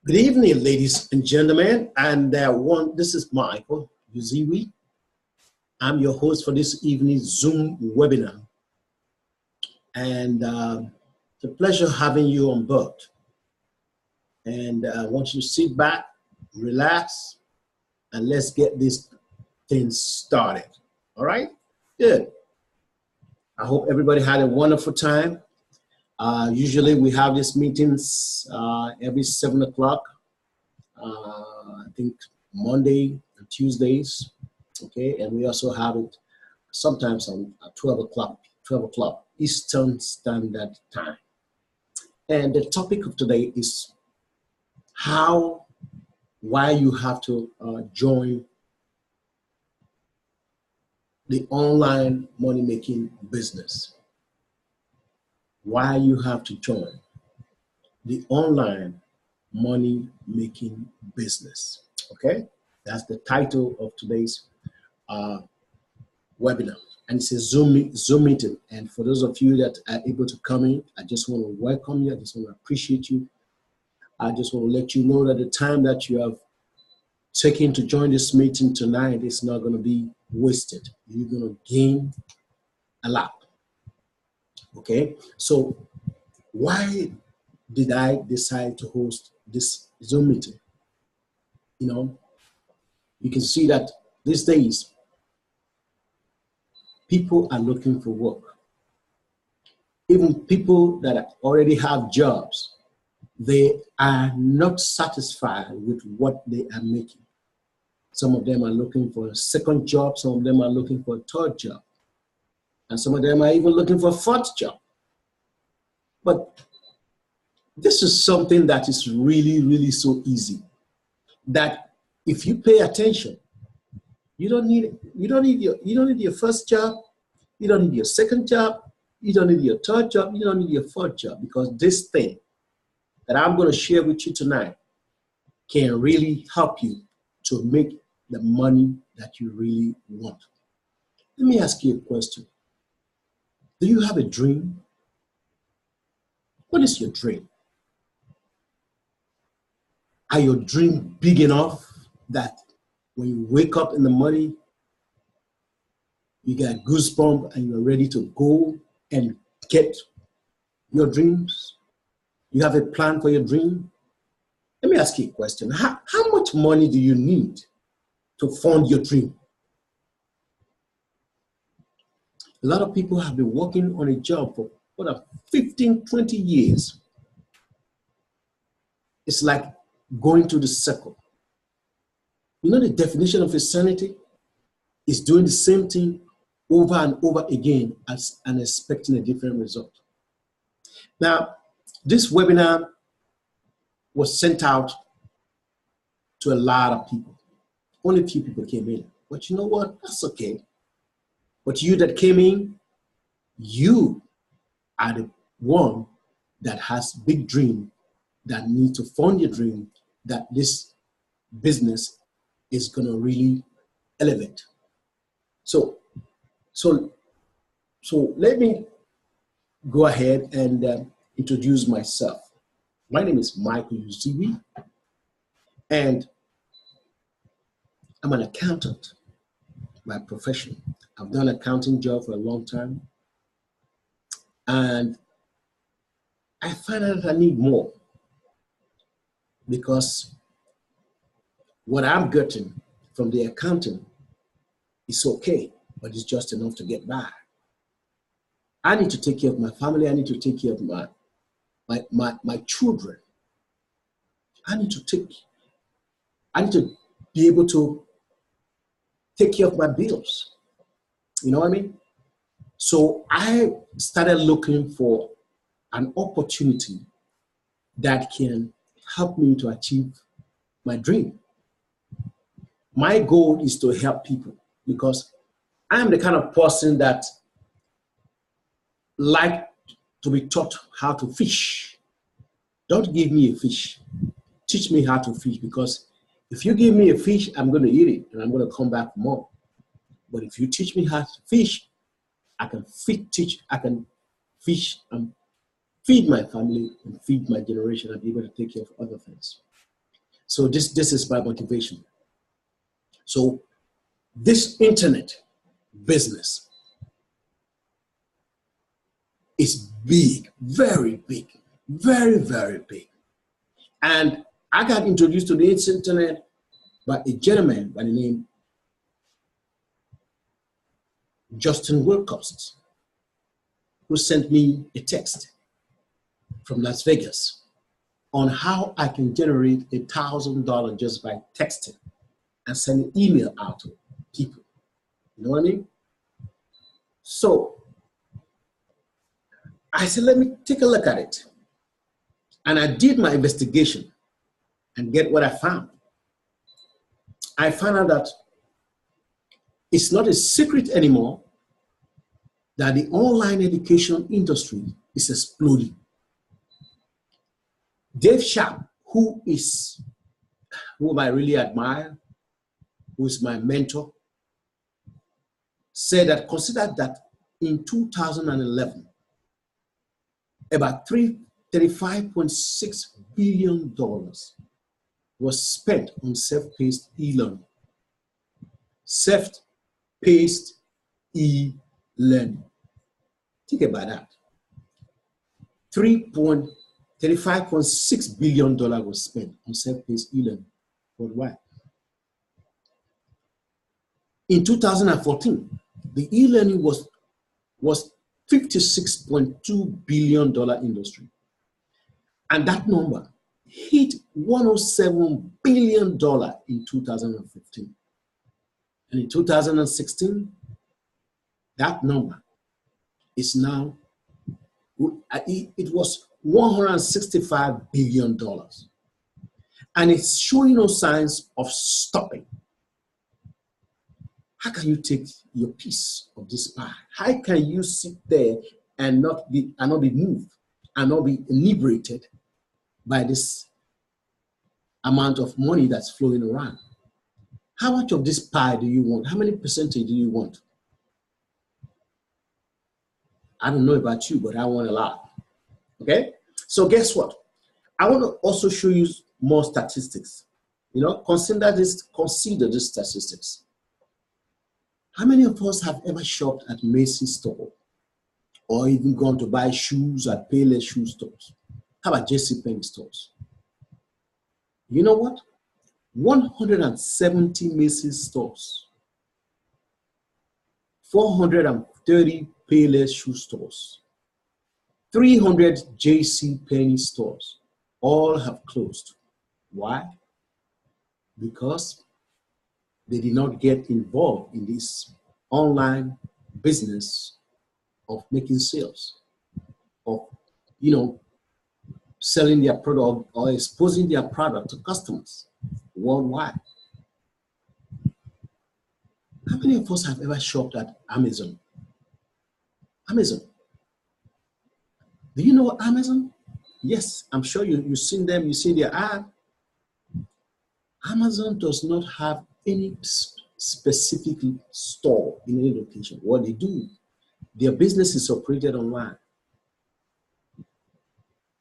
Good evening, ladies and gentlemen. This is Michael Uziwi. I'm your host for this evening's Zoom webinar. It's a pleasure having you on board. And I want you to sit back, relax, and let's get this thing started. All right? Good. I hope everybody had a wonderful time. Usually we have these meetings every 7 o'clock. I think Monday and Tuesdays, okay, and we also have it sometimes on 12 o'clock Eastern Standard Time. And the topic of today is why you have to join the online money-making business. Why you have to join the online money-making business, okay? That's the title of today's webinar. And it's a Zoom meeting. And for those of you that are able to come in, I just want to welcome you. I just want to appreciate you. I just want to let you know that the time that you have taken to join this meeting tonight is not going to be wasted. You're going to gain a lot, okay? So why did I decide to host this Zoom meeting? You know, you can see that these days, people are looking for work. Even people that already have jobs, they are not satisfied with what they are making. Some of them are looking for a second job. Some of them are looking for a third job. And some of them are even looking for a fourth job. But this is something that is really, really so easy that if you pay attention, you don't need your first job, you don't need your second job, you don't need your third job, you don't need your fourth job, because this thing that I'm going to share with you tonight can really help you to make the money that you really want. Let me ask you a question. Do you have a dream? What is your dream? Are your dreams big enough that when you wake up in the morning, you get goosebumps and you're ready to go and get your dreams? You have a plan for your dream? Let me ask you a question. How much money do you need to fund your dream? A lot of people have been working on a job for 15, 20 years. It's like going through the circle. You know the definition of insanity is doing the same thing over and over again and expecting a different result. Now, this webinar was sent out to a lot of people. Only a few people came in. But you know what? That's okay. But you that came in, you are the one that has big dream that need to fund your dream, that this business is going to really elevate. So let me go ahead and introduce myself. My name is Michael Uziwi, and I'm an accountant by profession. I've done an accounting job for a long time, and I find out that I need more, because what I'm getting from the accounting is okay, but it's just enough to get by. I need to take care of my family. I need to take care of my children. I need to be able to take care of my bills. You know what I mean? So I started looking for an opportunity that can help me to achieve my dream. My goal is to help people, because I'm the kind of person that like to be taught how to fish. Don't give me a fish. Teach me how to fish, because if you give me a fish, I'm going to eat it and I'm going to come back for more. But if you teach me how to fish, I can fish and feed my family and feed my generation and be able to take care of other things. So this is my motivation. So this internet business is big, very big, very, very big. And I got introduced to the internet by a gentleman by the name Justin Wilcox, who sent me a text from Las Vegas on how I can generate $1,000 just by texting and sending email out to people. You know what I mean? So I said, let me take a look at it. And I did my investigation and get what I found. I found out that it's not a secret anymore that the online education industry is exploding. Dave Sharp, whom I really admire, who is my mentor, said that consider that in 2011, about $35.6 billion was spent on self-paced e-learning. Self-paced e-learning. Think about that. $35.6 billion was spent on self-paced e-learning worldwide. In 2014, the e-learning was $56.2 billion industry. And that number hit $107 billion in 2015. And in 2016, that number is now, it was $165 billion. And it's showing no signs of stopping. How can you take your piece of this pie? How can you sit there and not be moved and not be inebriated by this amount of money that's flowing around? How much of this pie do you want? How many percentage do you want? I don't know about you, but I want a lot. Okay? So guess what? I want to also show you more statistics. You know, consider this statistics. How many of us have ever shopped at Macy's store or even gone to buy shoes at Payless shoe stores? How about JCPenney stores? You know what? 170 Macy's stores, 430 Payless shoe stores, 300 JCPenney stores, all have closed. Why? Because they did not get involved in this online business of making sales, of, you know, selling their product or exposing their product to customers worldwide. How many of us have ever shopped at Amazon? Amazon. Do you know Amazon? Yes, I'm sure you've seen them, you see their ad. Amazon does not have any specific store in any location. What they do, their business is operated online.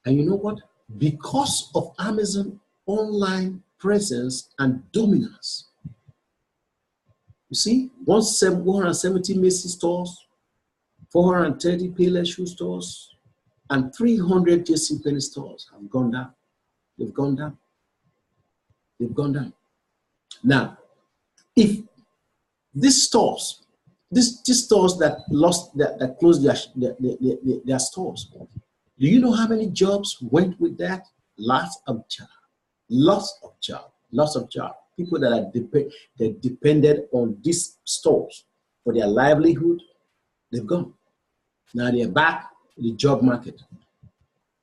And you know what? Because of Amazon online presence and dominance, you see, 170 Macy's stores, 430 Payless shoe stores, and 300 JCPenney stores have gone down. They've gone down. They've gone down. Now, if these stores, these stores that closed their stores, do you know how many jobs went with that? Lots of jobs. Lots of jobs. Lots of jobs. People that are depended on these stores for their livelihood, they've gone. Now they're back in the job market.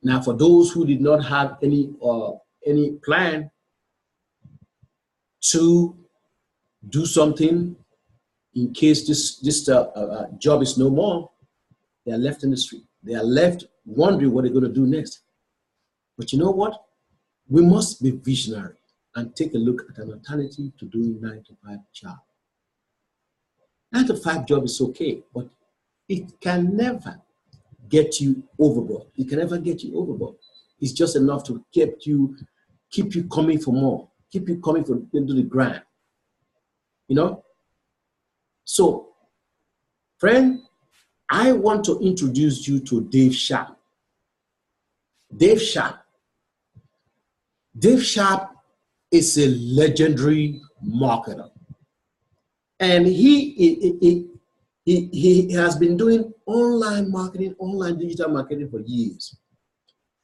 Now, for those who did not have any plan to do something in case this job is no more, they are left in the street. They are left wondering what they're going to do next. But you know what? We must be visionary and take a look at an alternative to doing 9-to-5 job. 9-to-5 job is okay, but it can never get you overboard. It can never get you overboard. It's just enough to keep you coming for more. keep you coming into the grind. You know? So, friend, I want to introduce you to Dave Sharp. Dave Sharp. Dave Sharp is a legendary marketer. And he has been doing online marketing, online digital marketing for years.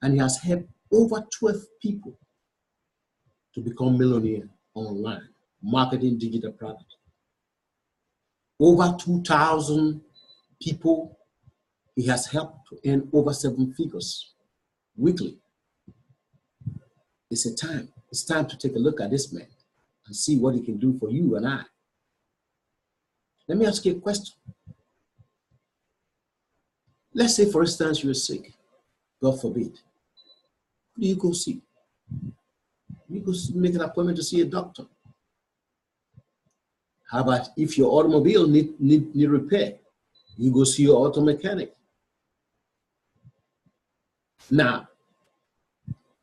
And he has helped over 12 people to become millionaires online, marketing digital products. Over 2,000 people he has helped to earn over 7 figures weekly. It's time to take a look at this man and see what he can do for you and I. Let me ask you a question. Let's say, for instance, you're sick. God forbid. Who do you go see? You go make an appointment to see a doctor. How about if your automobile need repair? You go see your auto mechanic. Now,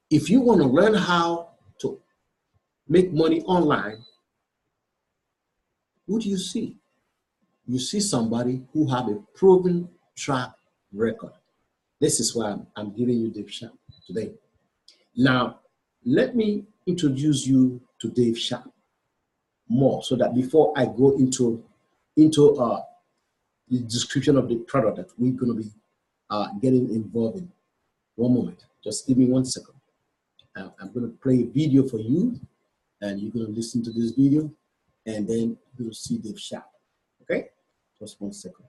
if you want to learn how to make money online, who do you see? You see somebody who have a proven track record. This is why I'm giving you Dave Sharp today. Now, let me introduce you to Dave Sharp more so that before I go into the description of the product that we're going to be getting involved in. One moment, just give me 1 second. I'm going to play a video for you, and you're going to listen to this video, and then you're going to see Dave Sharp. Okay? Just 1 second.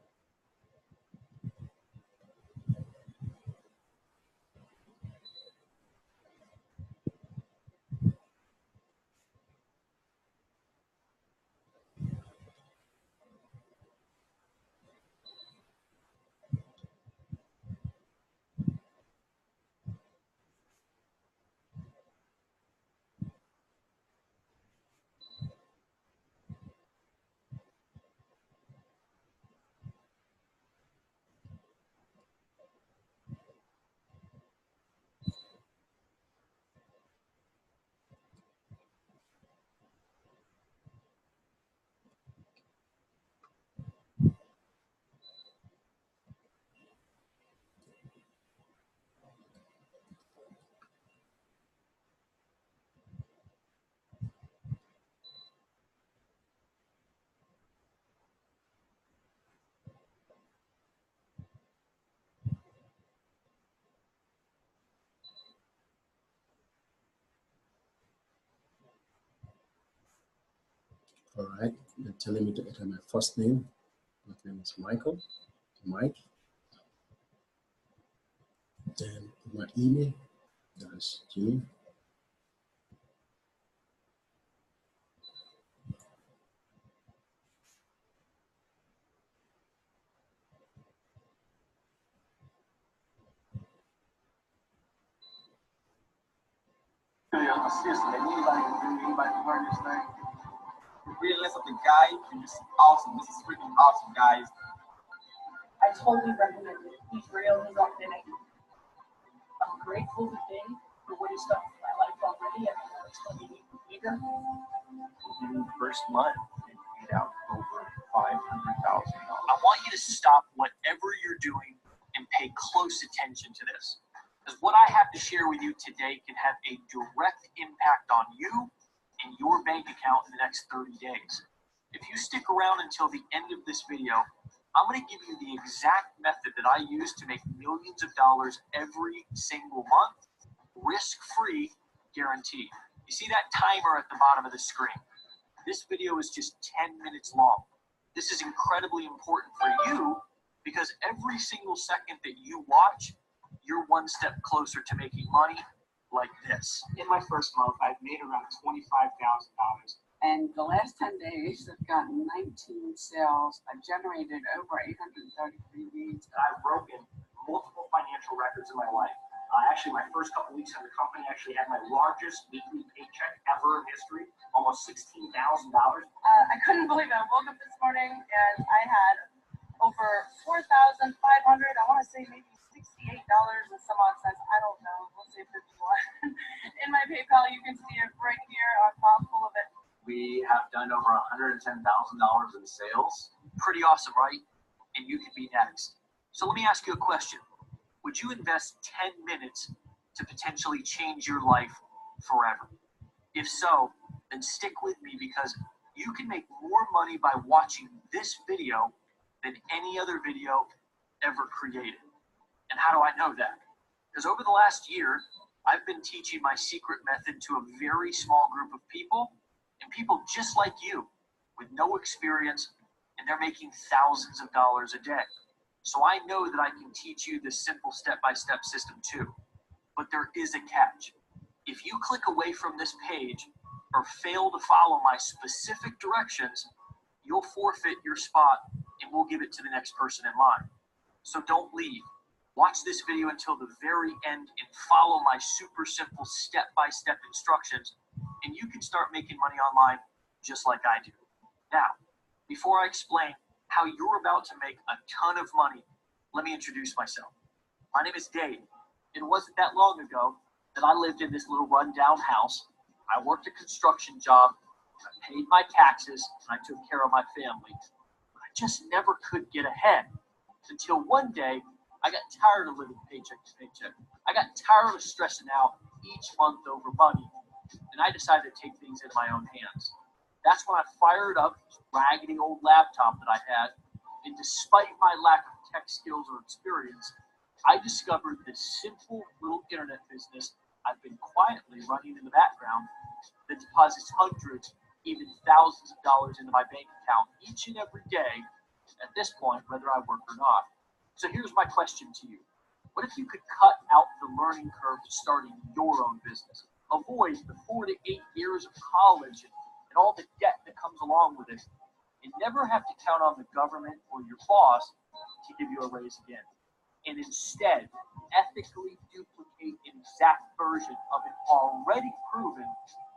All right, they're telling me to enter my first name. My name is Michael, Mike. Then my email, that's Jimmy. Seriously, anybody can learn this thing. Really listen to guide, and this is awesome. This is freaking awesome, guys. I totally recommend it. He's real, he's authentic. I'm grateful today for what he's done for my life already, and I know it's going to be bigger. In the first month, it paid out over $500,000. I want you to stop whatever you're doing and pay close attention to this. Because what I have to share with you today can have a direct impact on you and your bank account in the next 30 days. If you stick around until the end of this video, I'm going to give you the exact method that I use to make millions of dollars every single month, risk-free, guaranteed. You see that timer at the bottom of the screen? This video is just 10 minutes long. This is incredibly important for you because every single second that you watch, you're one step closer to making money like this. In my first month, I've made around $25,000. And the last 10 days, I've gotten 19 sales. I've generated over 833 leads. I've broken multiple financial records in my life. Actually, my first couple weeks in the company actually had my largest weekly paycheck ever in history, almost $16,000. I couldn't believe it. I woke up this morning and I had over 4,500, I want to say maybe $68 and some odd cents. I don't know. We'll say 51. In my PayPal, you can see it right here on we have done over $110,000 in sales. Pretty awesome, right? And you could be next. So let me ask you a question. Would you invest 10 minutes to potentially change your life forever? If so, then stick with me because you can make more money by watching this video than any other video ever created. And how do I know that? Because over the last year, I've been teaching my secret method to a very small group of people, and people just like you with no experience, and they're making thousands of dollars a day. So I know that I can teach you this simple step-by-step system too. But there is a catch. If you click away from this page or fail to follow my specific directions, you'll forfeit your spot and we'll give it to the next person in line. So don't leave. Watch this video until the very end and follow my super simple step-by-step instructions, and you can start making money online just like I do. Now, before I explain how you're about to make a ton of money, let me introduce myself. My name is Dave. It wasn't that long ago that I lived in this little rundown house. I worked a construction job, I paid my taxes, and I took care of my family. I just never could get ahead until one day I got tired of living paycheck to paycheck. I got tired of stressing out each month over money, and I decided to take things into my own hands. That's when I fired up this raggedy old laptop that I had, and despite my lack of tech skills or experience, I discovered this simple little internet business I've been quietly running in the background that deposits hundreds, even thousands of dollars into my bank account each and every day, at this point, whether I work or not. So here's my question to you. What if you could cut out the learning curve to starting your own business? Avoid the 4 to 8 years of college and all the debt that comes along with it, and never have to count on the government or your boss to give you a raise again. And instead, ethically duplicate an exact version of an already proven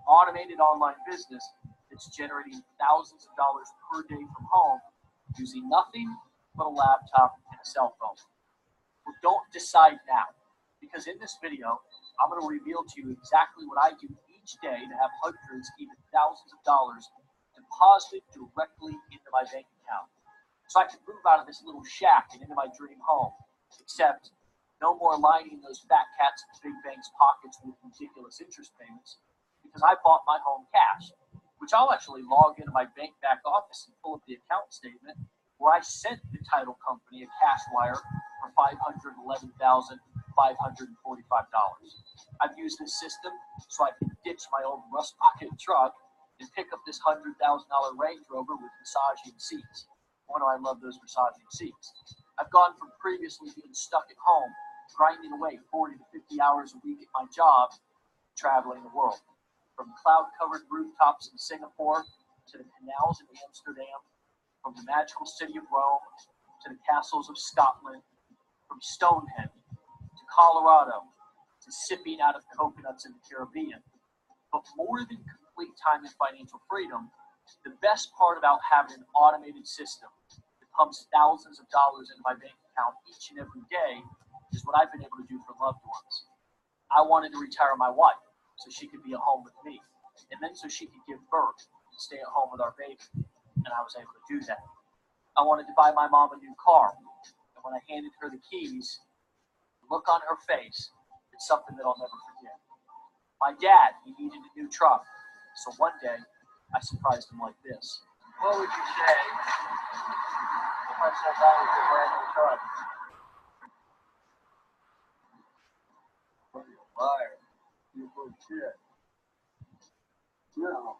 automated online business that's generating thousands of dollars per day from home using nothing but a laptop and a cell phone. Well, don't decide now, because in this video, I'm going to reveal to you exactly what I do each day to have hundreds, even thousands of dollars deposited directly into my bank account. So I can move out of this little shack and into my dream home, except no more lining those fat cats in big banks' pockets with ridiculous interest payments, because I bought my home cash, which I'll actually log into my bank back office and pull up the account statement where I sent the title company a cash wire for $511,545. I've used this system so I can ditch my old rust bucket truck and pick up this $100,000 Range Rover with massaging seats. Boy, do I love those massaging seats. I've gone from previously being stuck at home, grinding away 40 to 50 hours a week at my job, traveling the world. From cloud-covered rooftops in Singapore to the canals in Amsterdam, from the magical city of Rome to the castles of Scotland, from Stonehenge to Colorado to sipping out of coconuts in the Caribbean. But more than complete time and financial freedom, the best part about having an automated system that pumps thousands of dollars into my bank account each and every day is what I've been able to do for loved ones. I wanted to retire my wife so she could be at home with me, and then so she could give birth and stay at home with our baby. And I was able to do that. I wanted to buy my mom a new car, and when I handed her the keys, the look on her face, it's something that I'll never forget. My dad, he needed a new truck, so one day I surprised him like this. What would you say if I said that was a brand new truck? What are you, a liar? You're full of shit. No.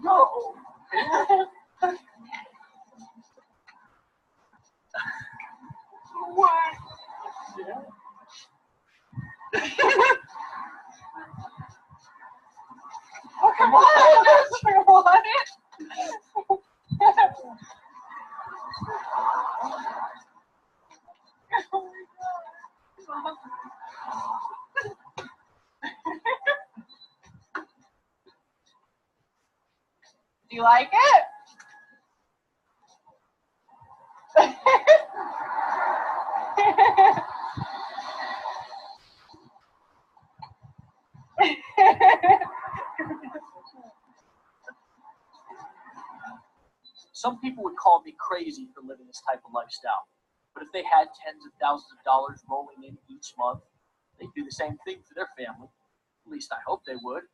No. What? Yeah. Come on! What? Do you like it? Some people would call me crazy for living this type of lifestyle, but if they had tens of thousands of dollars rolling in each month, they'd do the same thing for their family. At least I hope they would.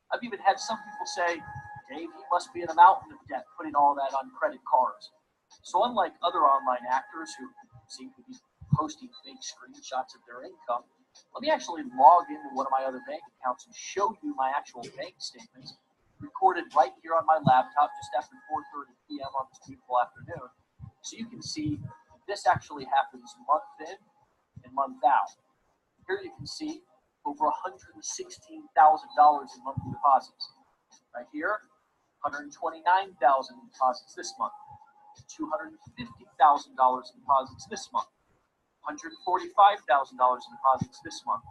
I've even had some people say, Dave, he must be in a mountain of debt putting all that on credit cards. So unlike other online actors who seem to be posting fake screenshots of their income, let me actually log into one of my other bank accounts and show you my actual bank statements recorded right here on my laptop just after 4:30 p.m. on this beautiful afternoon. So you can see this actually happens month in and month out. Here you can see over $116,000 in monthly deposits. Right here, $129,000 in deposits this month. $250,000 in deposits this month. $145,000 in deposits this month.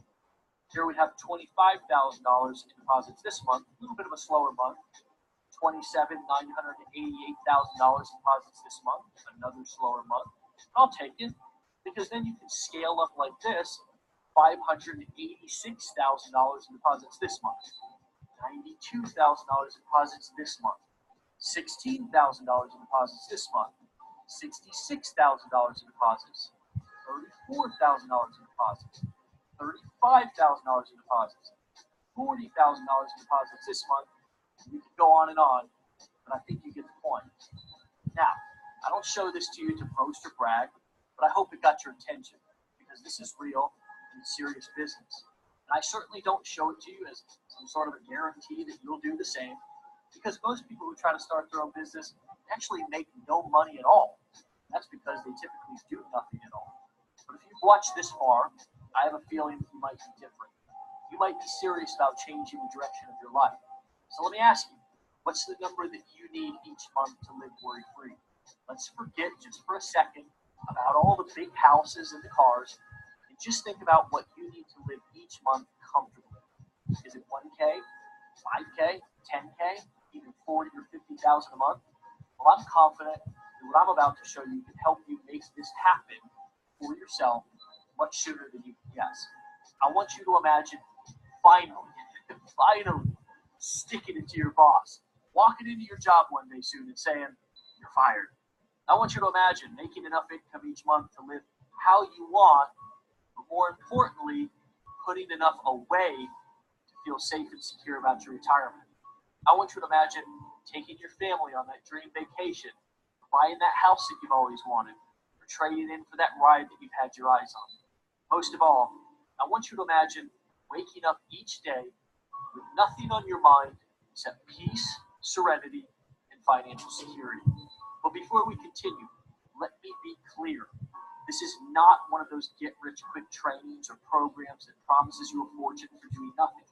Here we have $25,000 in deposits this month, a little bit of a slower month. $27,988,000 in deposits this month, another slower month. I'll take it because then you can scale up like this. $586,000 in deposits this month. $92,000 in deposits this month. $16,000 in deposits this month. $66,000 in deposits. $34,000 in deposits. $35,000 in deposits. $40,000 in deposits this month. You can go on, but I think you get the point. Now, I don't show this to you to boast or brag, but I hope it got your attention because this is real and serious business. And I certainly don't show it to you as some sort of a guarantee that you'll do the same, because most people who try to start their own business actually make no money at all. That's because they typically do nothing at all. But if you've watched this far, I have a feeling that you might be different. You might be serious about changing the direction of your life. So let me ask you, what's the number that you need each month to live worry-free? Let's forget just for a second about all the big houses and the cars, and just think about what you need to live each month comfortably. Is it 1K, 5K, 10K, even 40 or 50,000 a month? Well, I'm confident that what I'm about to show you can help you make this happen for yourself much sooner than you can guess. I want you to imagine finally sticking it to your boss, walking into your job one day soon and saying, you're fired. I want you to imagine making enough income each month to live how you want, but more importantly, putting enough away to feel safe and secure about your retirement. I want you to imagine taking your family on that dream vacation, buying that house that you've always wanted, or trading in for that ride that you've had your eyes on. Most of all, I want you to imagine waking up each day with nothing on your mind except peace, serenity, and financial security. But before we continue, let me be clear. This is not one of those get-rich-quick trainings or programs that promises you a fortune for doing nothing.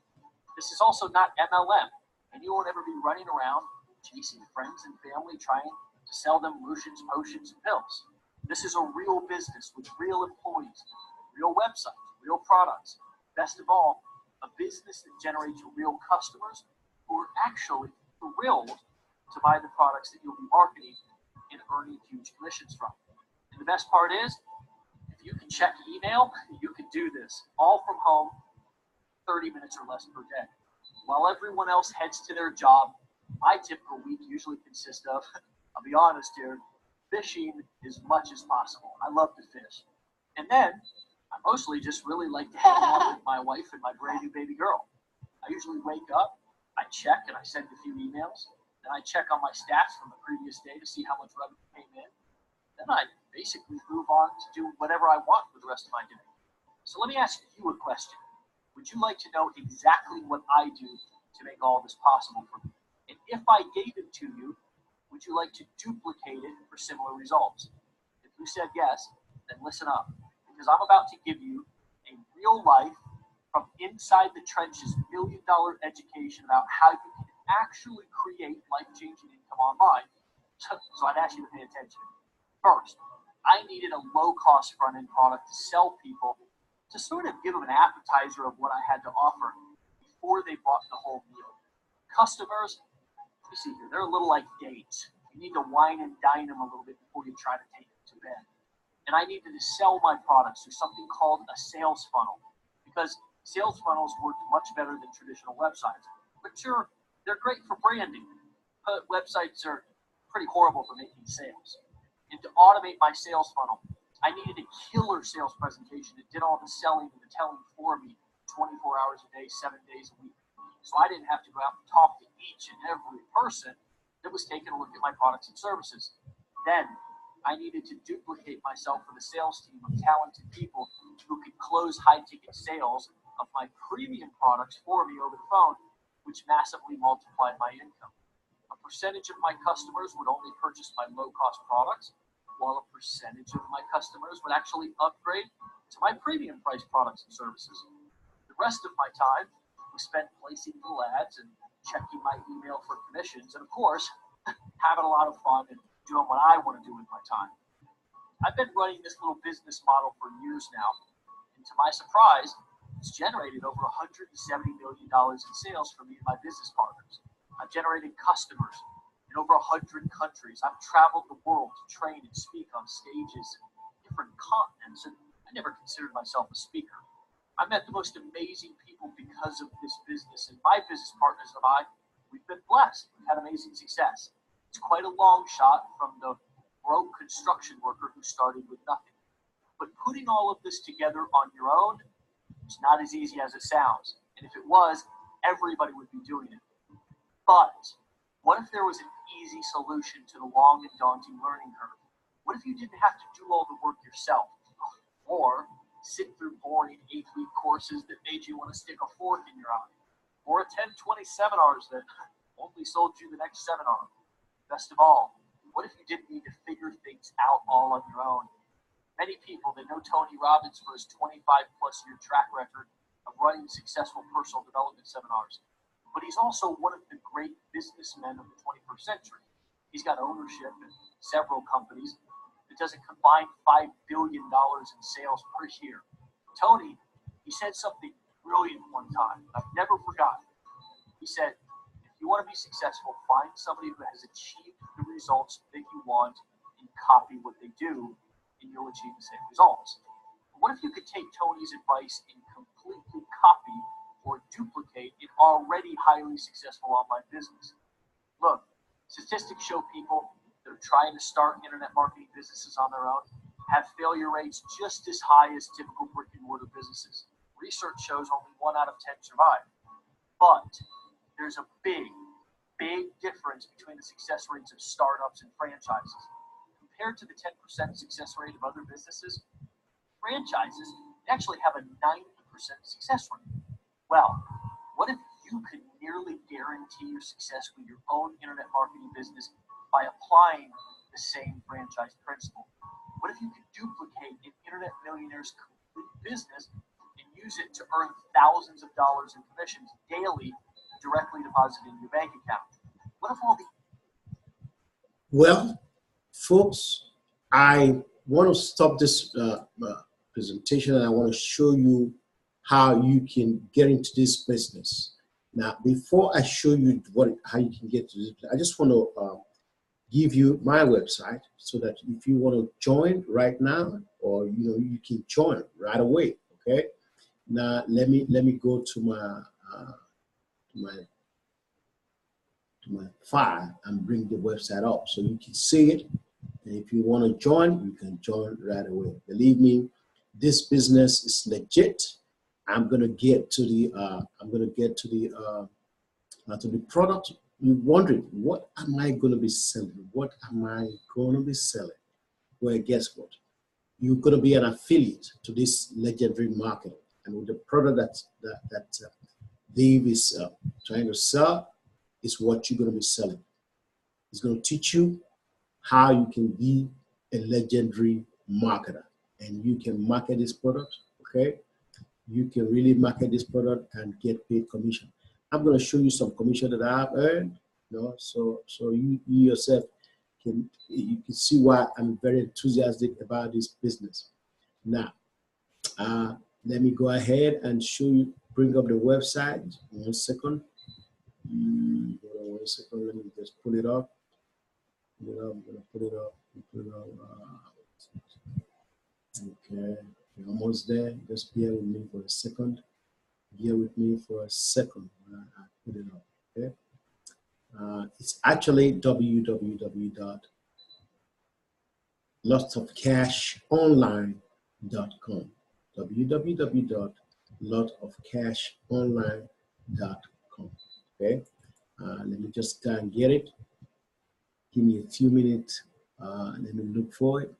This is also not MLM, and you won't ever be running around chasing friends and family trying to sell them lotions, potions, and pills. This is a real business with real employees, real websites, real products. Best of all, a business that generates real customers who are actually thrilled to buy the products that you'll be marketing and earning huge commissions from. And the best part is, if you can check email, you can do this all from home, 30 minutes or less per day. While everyone else heads to their job, my typical week usually consists of, I'll be honest here, fishing as much as possible. I love to fish. And then, I mostly just really like to hang out with my wife and my brand new baby girl. I usually wake up, I check and I send a few emails. Then I check on my stats from the previous day to see how much revenue came in. Then I basically move on to do whatever I want for the rest of my day. So let me ask you a question. Would you like to know exactly what I do to make all this possible for me? And if I gave it to you, would you like to duplicate it for similar results? If you said yes, then listen up, because I'm about to give you a real life, from inside the trenches, $1 million education about how you can actually create life-changing income online. So I'd ask you to pay attention. First, I needed a low-cost front-end product to sell people, to sort of give them an appetizer of what I had to offer before they bought the whole meal. Customers, you see here, they're a little like dates. You need to wine and dine them a little bit before you try to take them to bed. And I needed to sell my products through something called a sales funnel, because sales funnels work much better than traditional websites. But sure, they're great for branding, but websites are pretty horrible for making sales. And to automate my sales funnel, I needed a killer sales presentation that did all the selling and the telling for me 24 hours a day, 7 days a week. So I didn't have to go out and talk to each and every person that was taking a look at my products and services. Then I needed to duplicate myself with a sales team of talented people who could close high-ticket sales of my premium products for me over the phone, which massively multiplied my income. A percentage of my customers would only purchase my low-cost products, while a percentage of my customers would actually upgrade to my premium price products and services. The rest of my time was spent placing little ads and checking my email for commissions, and of course, having a lot of fun and doing what I want to do with my time. I've been running this little business model for years now, and to my surprise, it's generated over $170 million in sales for me and my business partners. I've generated customers in over 100 countries. I've traveled the world to train and speak on stages in different continents, and I never considered myself a speaker. I met the most amazing people because of this business, and my business partners and I, we've been blessed. We've had amazing success. It's quite a long shot from the broke construction worker who started with nothing. But putting all of this together on your own is not as easy as it sounds. And if it was, everybody would be doing it. But what if there was an easy solution to the long and daunting learning curve? What if you didn't have to do all the work yourself? Or sit through boring 8-week courses that made you want to stick a fork in your eye? Or attend 20 seminars that only sold you the next seminar? Best of all, what if you didn't need to figure things out all on your own? Many people that know Tony Robbins for his 25-plus year track record of running successful personal development seminars. But he's also one of the great businessmen of the 21st century. He's got ownership in several companies that does a combined $5 billion in sales per year. Tony, he said something brilliant one time I've never forgotten. He said, if you want to be successful, find somebody who has achieved the results that you want and copy what they do, and you'll achieve the same results. What if you could take Tony's advice and completely copy or duplicate an already highly successful online business? Look, statistics show people that are trying to start internet marketing businesses on their own have failure rates just as high as typical brick and mortar businesses. Research shows only 1 out of 10 survive. But there's a big difference between the success rates of startups and franchises. Compared to the 10% success rate of other businesses, franchises actually have a 90% success rate. Well, what if you could nearly guarantee your success with your own internet marketing business by applying the same franchise principle? What if you could duplicate an internet millionaire's complete business and use it to earn thousands of dollars in commissions daily directly deposited in your bank account? What if all the... Well, folks, I want to stop this presentation, and I want to show you how you can get into this business. Now, before I show you how you can get to this, I just want to give you my website so that if you want to join right now, or you can join right away. Okay. Now let me go to my file and bring the website up so you can see it. And if you want to join, you can join right away. Believe me, this business is legit. I'm gonna get to the product. You're wondering, what am I gonna be selling? What am I gonna be selling? Well, guess what? You're gonna be an affiliate to this legendary marketer, and with the product that Dave is trying to sell is what you're gonna be selling. It's gonna teach you how you can be a legendary marketer, and you can market this product. Okay. You can really market this product and get paid commission. I'm going to show you some commission that I've earned, so you yourself can see why I'm very enthusiastic about this business. Now, let me go ahead and show you, bring up the website. 1 second. 1 second. Let me just pull it up. I'm going to put it up. Okay. We're almost there. Just bear with me for a second. Bear with me for a second. I put it up. Okay. It's actually www.lotofcashonline.com. www.lotofcashonline.com. Okay, let me just go and get it. Give me a few minutes. Let me look for it.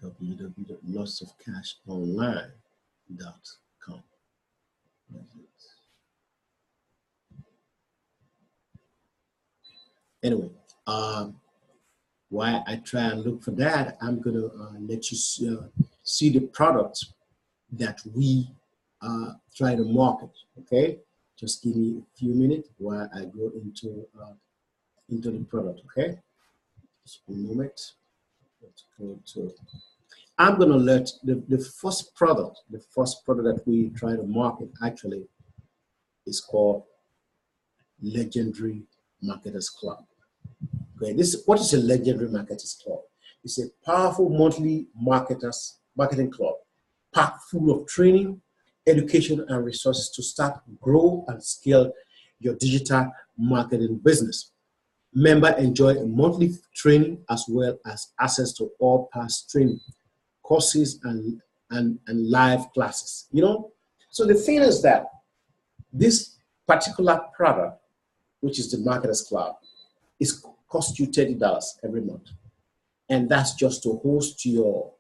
www.lotofcashonline.com. Anyway, while I try and look for that, I'm gonna let you see the products that we try to market. Okay, just give me a few minutes while I go into the product. Okay, just one moment. Let's go to. I'm gonna let the first product that we try to market actually is called Legendary Marketers Club. Okay, what is a Legendary Marketers Club? It's a powerful monthly marketing club, packed full of training, education, and resources to start, grow, and scale your digital marketing business. Members enjoy a monthly training as well as access to all past training, courses, and live classes. You know, so the thing is that this particular product, which is the Marketers Club, is cost you $30 every month, and that's just to host your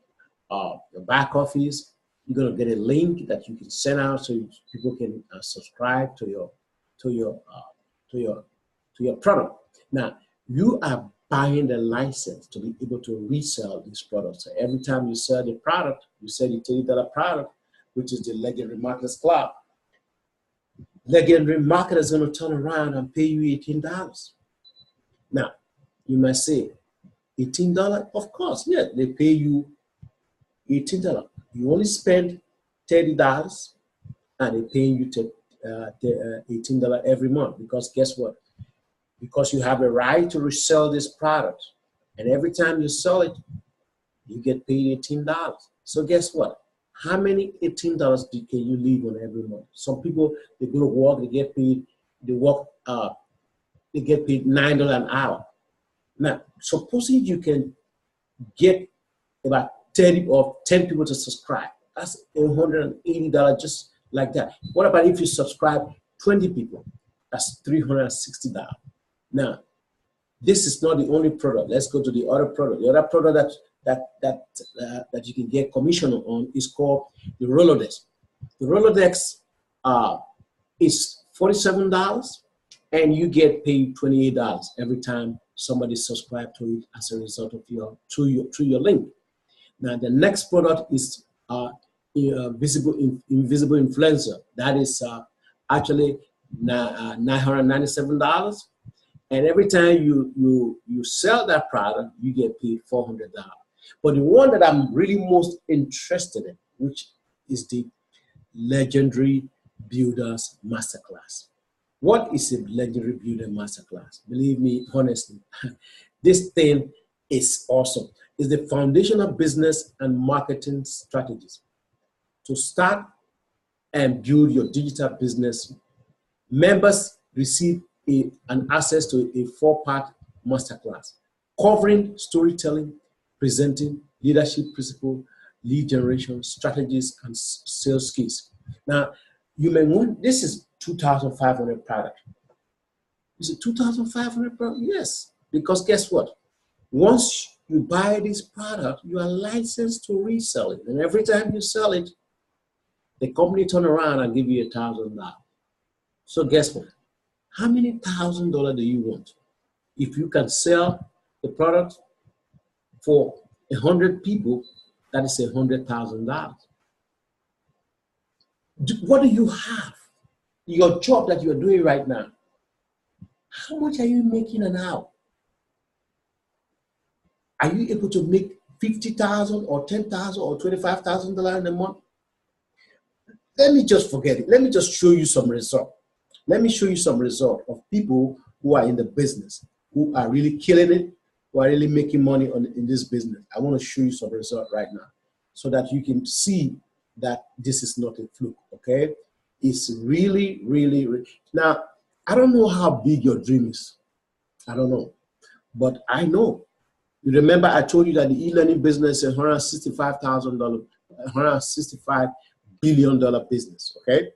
back office. You're gonna get a link that you can send out so people can subscribe to your product. Now you are buying the license to be able to resell these products. So every time you sell the product, you sell the $30 product, which is the Legendary Marketers Club. Legendary Marketer is going to turn around and pay you $18. Now, you might say, $18? Of course, yeah, they pay you $18. You only spend $30 and they're paying you $18 every month, because guess what? Because you have a right to resell this product, and every time you sell it, you get paid $18. So guess what? How many $18 can you leave on every month? Some people, they go to work, they get paid $9 an hour. Now, supposing you can get about 30 or 10 people to subscribe, that's $180 just like that. What about if you subscribe 20 people? That's $360. Now, this is not the only product. Let's go to the other product. The other product that you can get commission on is called the Rolodex. The Rolodex is $47, and you get paid $28 every time somebody subscribes to it as a result of through your link. Now, the next product is Invisible Influencer. That is actually $997. And every time you sell that product, you get paid $400. But the one that I'm really most interested in, which is the Legendary Builders Masterclass. What is a Legendary Builder Masterclass? Believe me, honestly, this thing is awesome. It's the foundation of business and marketing strategies to start and build your digital business. Members receive an access to a 4-part masterclass covering storytelling, presenting, leadership principles, lead generation, strategies, and sales skills. Now, you may want, this is 2,500 product. Is it 2,500 product? Yes, because guess what? Once you buy this product, you are licensed to resell it. And every time you sell it, the company turn around and give you $1,000. So guess what? How many $1,000 do you want? If you can sell the product for 100 people, that is $100,000. What do you have? Your job that you're doing right now, how much are you making an hour? Are you able to make $50,000 or $10,000 or $25,000 in a month? Let me just forget it. Let me just show you some result. Let me show you some result of people who are in the business, who are really killing it, who are really making money in this business. I want to show you some result right now so that you can see that this is not a fluke, okay? It's really, really, really. Now, I don't know how big your dream is. I don't know. But I know. You remember I told you that the e-learning business is $165,000, $165 billion business, okay?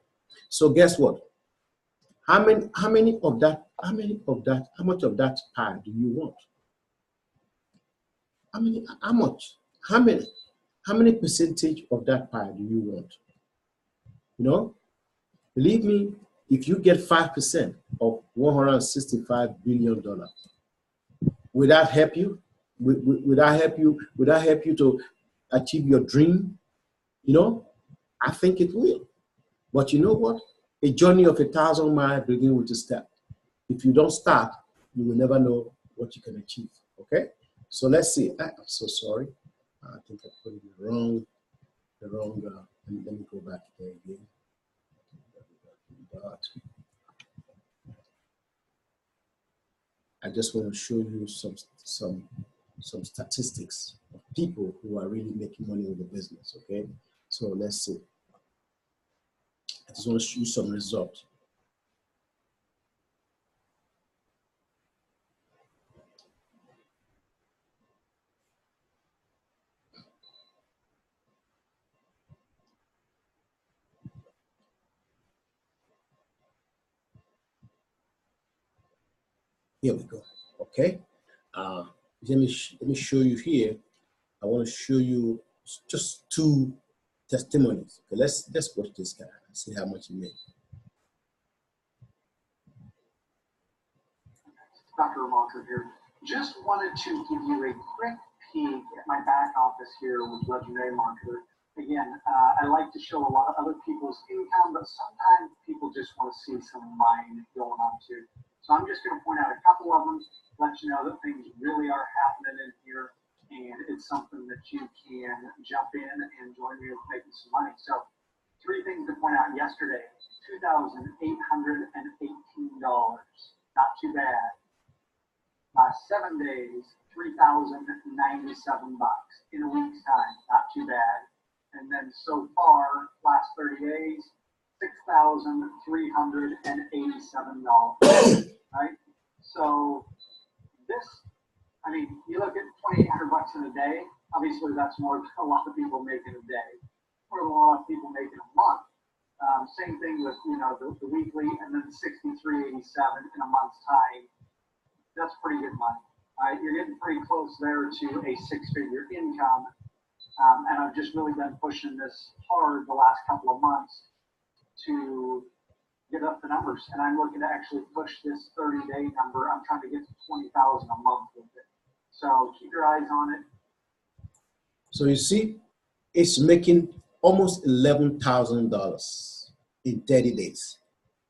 So guess what? How much of that pie do you want? How many percentage of that pie do you want? You know, believe me, if you get 5% of $165 billion, will that help you? Would that help you to achieve your dream? You know, I think it will. But you know what? A journey of 1,000 miles begins with a step. If you don't start, you will never know what you can achieve. Okay? So let's see. I'm so sorry. I think I put it in the wrong. Let me go back there again. I just want to show you some statistics of people who are really making money with the business. Okay, so let's see. I just want to show you some results. Here we go. Okay. Let me show you here. I want to show you just two testimonies. Okay, let's watch this guy and see how much he made. Dr. Walker here. Just wanted to give you a quick peek at my back office here with Legendary Marketer. Again, I like to show a lot of other people's income, but sometimes people just want to see some of mine going on too. So I'm just going to point out a couple of them, let you know that things really are happening in here, and it's something that you can jump in and join me with making some money. So 3 things to point out yesterday: $2,818. Not too bad. 7 days, $3,097 in a week's time. Not too bad. And then so far, last 30 days, $6,387. Right? So this, I mean, you look at $2,800 in a day. Obviously, that's more than a lot of people make in a day, more than a lot of people make in a month. Same thing with the weekly, and then $6,387 in a month's time. That's pretty good money. Right? You're getting pretty close there to a 6-figure income. And I've just really been pushing this hard the last couple of months to get up the numbers. And I'm looking to actually push this 30-day number. I'm trying to get to 20,000 a month with it. So keep your eyes on it. So you see, it's making almost $11,000 in 30 days.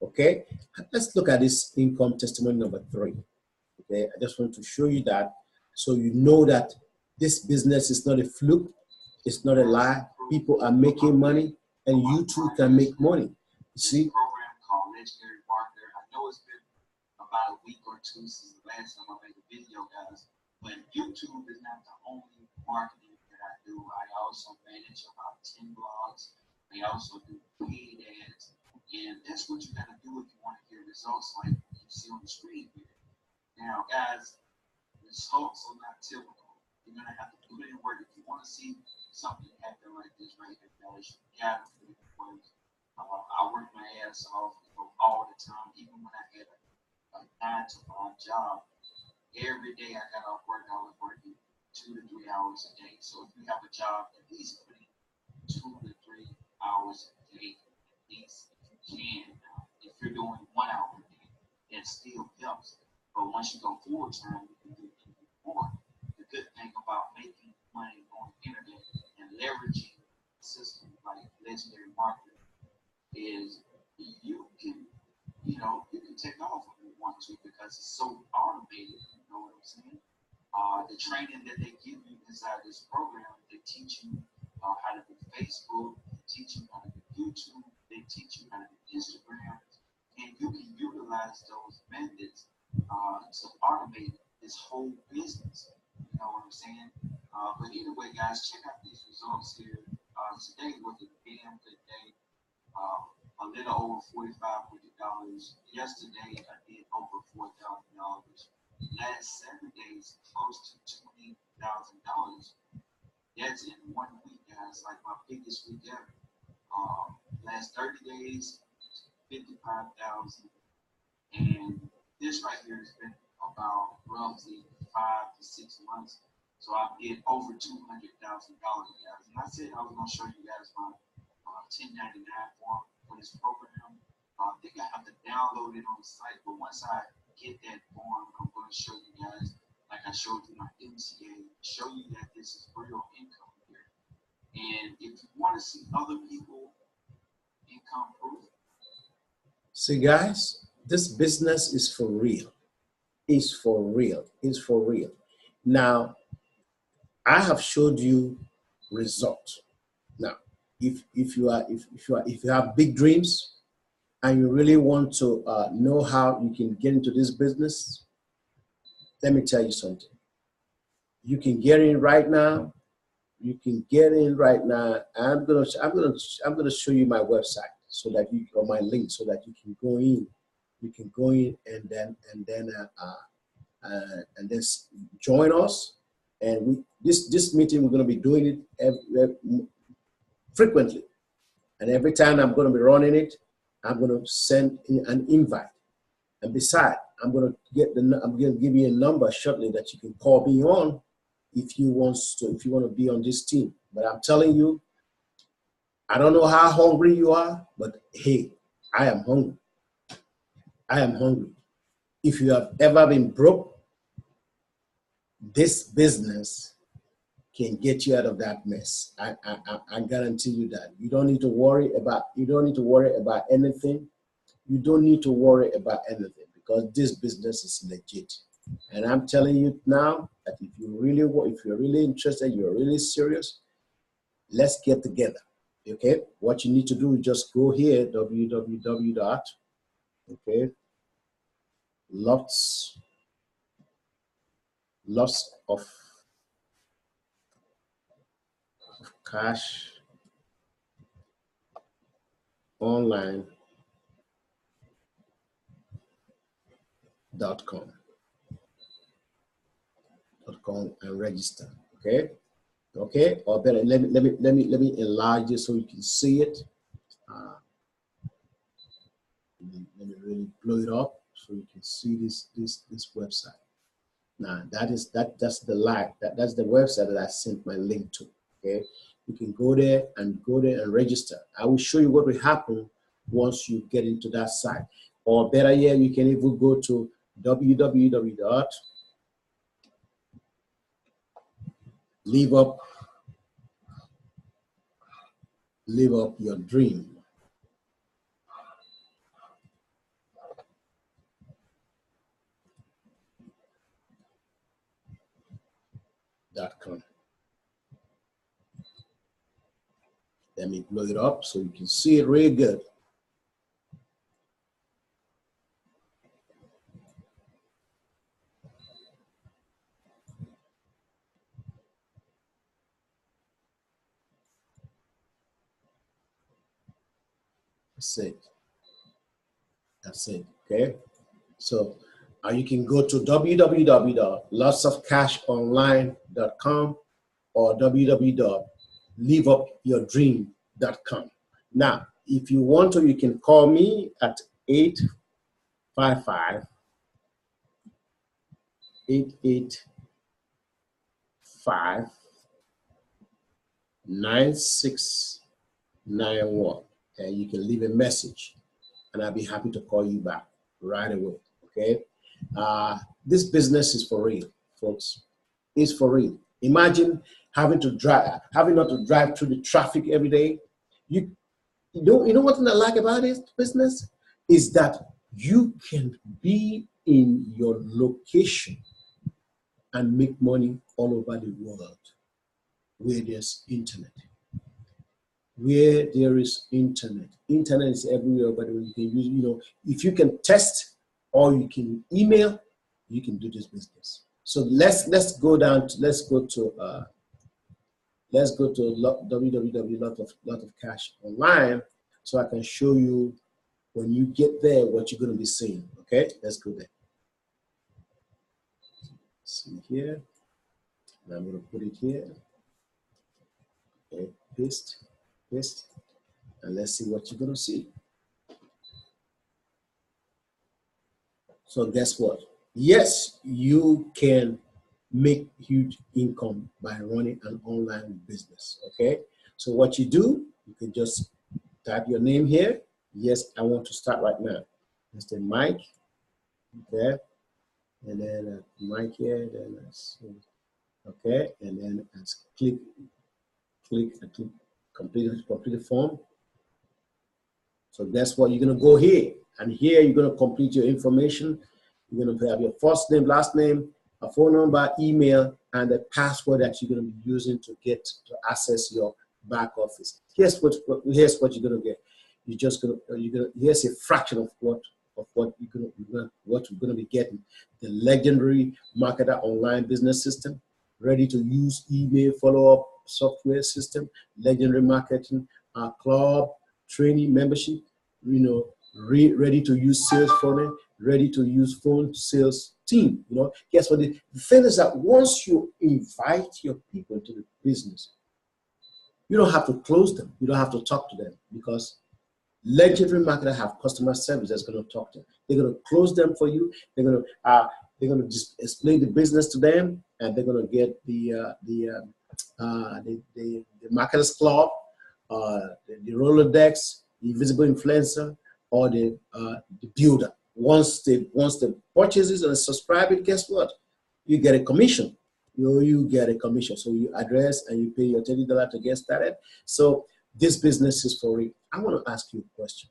Okay, let's look at this income testimony number 3. Okay, I just want to show you that so you know that this business is not a fluke, it's not a lie. People are making money, and you too can make money. You see? Program called Legendary Marketer. I know it's been about a week or two since the last time I made a video, guys, but YouTube is not the only marketing that I do. I also manage about 10 blogs. I also do paid ads, and that's what you gotta do if you want to get results like you see on the screen here. Now, guys, results are not typical. You're going to have to put in work. If you want to see something happen like this right here, guys, you got to put in work. I work my ass off all the time, even when I had a 9-to-5 job. Every day I got off work, I was working 2 to 3 hours a day. So if you have a job, at least put in 2 to 3 hours a day. At least if you can. Now, if you're doing 1 hour a day, that still helps. But once you go full time, you can do even more. The good thing about making money on the internet and leveraging systems like Legendary Marketer is you can take off when you want to because it's so automated. You know what I'm saying? The training that they give you inside this program, they teach you how to do Facebook, they teach you how to do YouTube, they teach you how to do Instagram, and you can utilize those methods to automate this whole business. You know what I'm saying? But either way, guys, check out these results here. Today was a damn good day. A a little over $4,500. Yesterday, I did over $4,000. Last 7 days, close to $20,000. That's in 1 week, guys. Like my biggest week ever. Last 30 days, 55,000. And this right here has been about roughly 5 to 6 months. So I did over $200,000, guys. And I said I was going to show you guys my 1099 form for this program. I think I have to download it on the site, but once I get that form, I'm going to show you guys, like I showed you my MCA, show you that this is real income here. And if you want to see other people income proof. See, guys, this business is for real. It's for real. It's for real. Now, I have showed you results. Now, if you have big dreams and you really want to know how you can get into this business, let me tell you something. You can get in right now. You can get in right now. I'm gonna show you my website so that you, or my link, so that you can go in. You can go in and then join us. And this meeting, we're going to be doing it frequently. And every time I'm going to be running it, I'm going to send an invite. And besides, I'm going to give you a number shortly that you can call me on if you want to be on this team. But I'm telling you, I don't know how hungry you are, but hey, I am hungry. I am hungry. If you have ever been broke, this business can get you out of that mess. I guarantee you that. You don't need to worry about anything. You don't need to worry about anything because this business is legit. And I'm telling you now that if you're really interested, you're really serious, let's get together. Okay? What you need to do is just go here, www. Okay, lots of cash online.com. And register. Okay, or better, let me enlarge it so you can see it. Let me really blow it up so you can see this website. Now that's the website that I sent my link to. Okay, you can go there and register. I will show you what will happen once you get into that site. Or better yet, you can even go to liveupyourdream.com. Let me blow it up so you can see it really good. That's it. Okay. So you can go to www.lotsofcashonline.com or www.liveupyourdream.com. Now, if you want to, you can call me at 855-885-9691. And you can leave a message and I'll be happy to call you back right away. Okay. This business is for real, folks. It's for real. Imagine having not to drive through the traffic every day. You know what I like about this business is that you can be in your location and make money all over the world where there's internet. Where there is internet. Internet is everywhere, but you can use, if you can test or you can email, you can do this business. So let's go to www.lotofcashonline so I can show you when you get there what you're going to be seeing. Okay, let's go there. See here. Now I'm going to put it here. Okay, paste, paste, and let's see what you're going to see. So guess what? Yes, you can make huge income by running an online business. Okay, so what you do, you can just type your name here. Yes, I want to start right now. Mr. Mike. Okay, and then Mike here. Then okay, and then click complete the form. So that's what you're gonna go here, and here you're gonna complete your information. You're gonna have your first name, last name, a phone number, email, and the password that you're gonna be using to access your back office. Here's what you're gonna get. Here's a fraction of what you're gonna be getting. The legendary Marketer Online Business System, ready to use email follow-up software system, legendary marketing club, training membership, ready to use sales funnel, ready to use phone sales team. Guess what? The thing is that once you invite your people into the business, you don't have to close them. You don't have to talk to them, because legendary marketers have customer service that's going to talk to them. They're going to close them for you. They're going to just explain the business to them, and they're going to get the Marketers Club, the Rolodex, the Invisible Influencer, or the Builder. Once they purchase it and subscribe it, guess what? You get a commission. You get a commission. So you address and you pay your $30 to get started. So this business is for you. I want to ask you a question.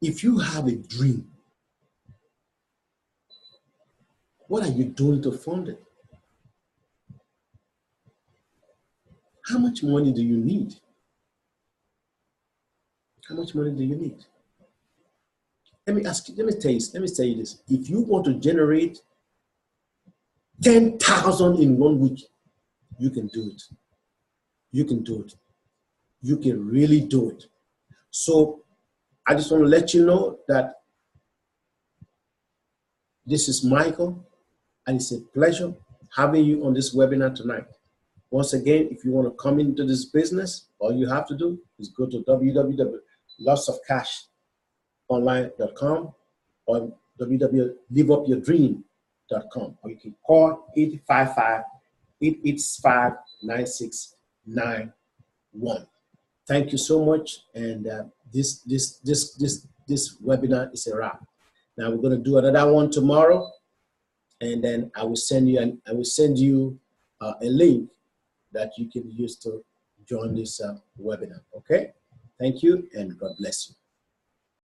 If you have a dream, what are you doing to fund it? How much money do you need? How much money do you need? Let me tell you this. If you want to generate 10,000 in 1 week, you can do it. You can do it. You can really do it. So I just want to let you know that this is Michael, and it's a pleasure having you on this webinar tonight. Once again, if you want to come into this business, all you have to do is go to www.lotsofcashonline.com or www.liveupyourdream.com, or you can call 855-885-9691. Thank you so much, and this webinar is a wrap. Now we're going to do another one tomorrow, and then I will send you a link that you can use to join this webinar. Okay? Thank you, and God bless you.